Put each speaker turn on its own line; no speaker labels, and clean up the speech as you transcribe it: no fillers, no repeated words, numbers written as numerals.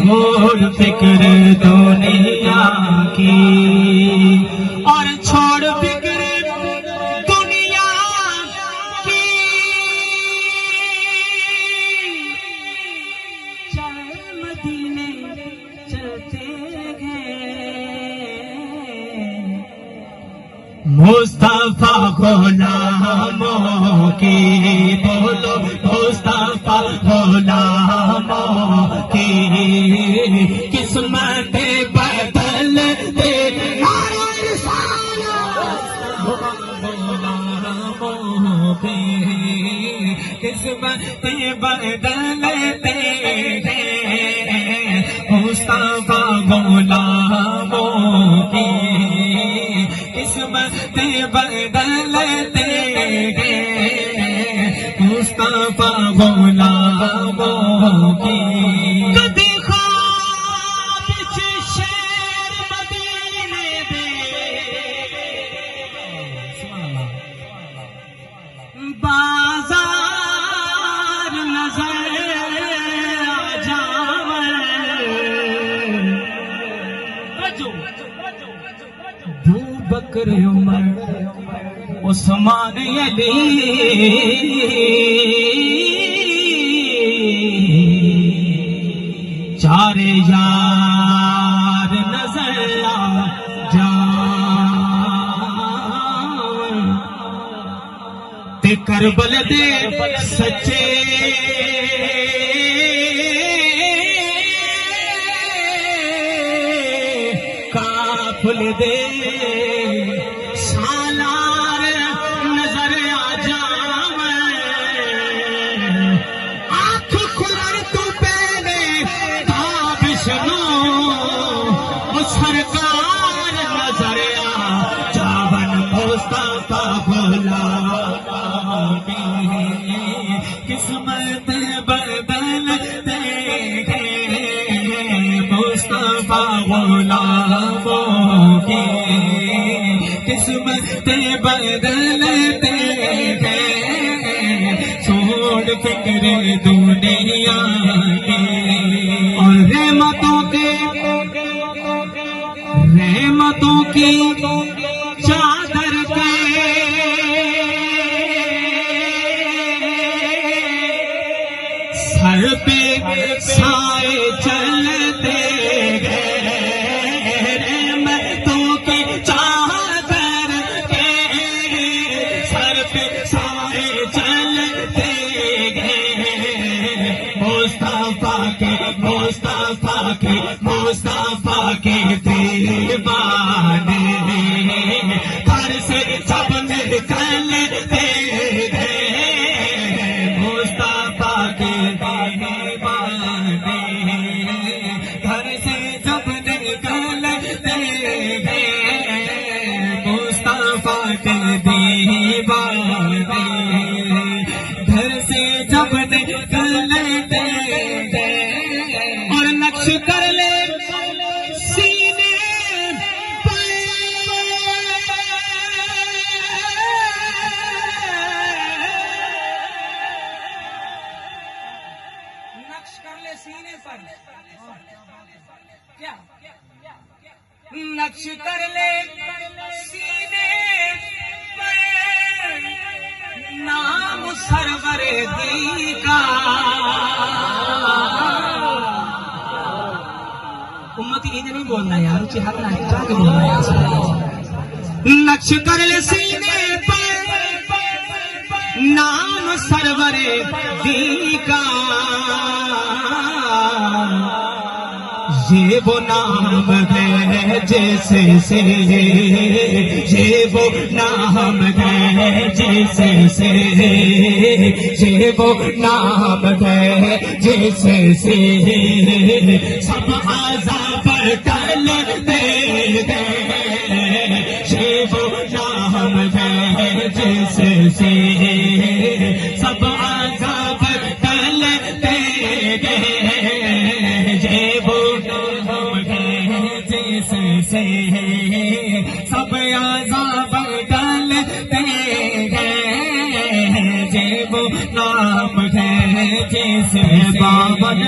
چھوڑ فکر دنیا کی، اور چھوڑ فکر دنیا کی، چل مدینے چلتے ہیں، مصطفیٰ غلاموں کی، بولو مصطفیٰ غلاموں کی قسمت بدل دے، غلاموں کی قسمت بدل دے، مصطفیٰ غلاموں کی قسمت بدل دے گے، مصطفیٰ غلاموں کی۔ کبھی خواب شیر مدینے دے، بازار نظر آ جاوے، ابو بکر عمر عثمان علی چار یار نظر آ جاون، تے کربل دے سچے کافل دے سالار نظر آ جاویں، آنکھ کھلن تو پہلے تابش نو سرکار نظر آ جاون، مصطفیٰ غلاموں کی قسمت بدل دے گے، مصطفیٰ غلاموں کی قسمت بدل دے گے، چھوڑ فکر دنیا کی، اور رحمتوں کی چادر کے سر پہ سائے چلتے گئے، رحمتوں کی چادر کے سر پہ سائے چلتے گئے، مصطفیٰ کے دیوانے گھر سے سب نکلتے گئے، مصطفیٰ کے دیوانے گھر سے سب نکلتے گئے، مصطفیٰ کے دیوانے گھر سے جب نکلتے گئے، اور نقش کر لے سینے پہ، نقش کر لے سینے پر، کیا نقش کر لے سینے پر نام سرور دی کا، امتی یہ نہیں بولنا یار، اچھے حق نہ ہے، جا کے بولنا یار، نقش کر لے سینے پر نام سرور دی کا، یہ وہ نام ہے جیسے سے، یہ وہ نام ہے جیسے سے، یہ وہ نام ہے جیسے سے، سب عذاب ٹل دے گے، یہ وہ نام ہے جیسے سے، سب عذاب ٹل دے گے، یہ وہ سے سب عذاب ٹل دے گے، یہ وہ نام ہے جیسے باون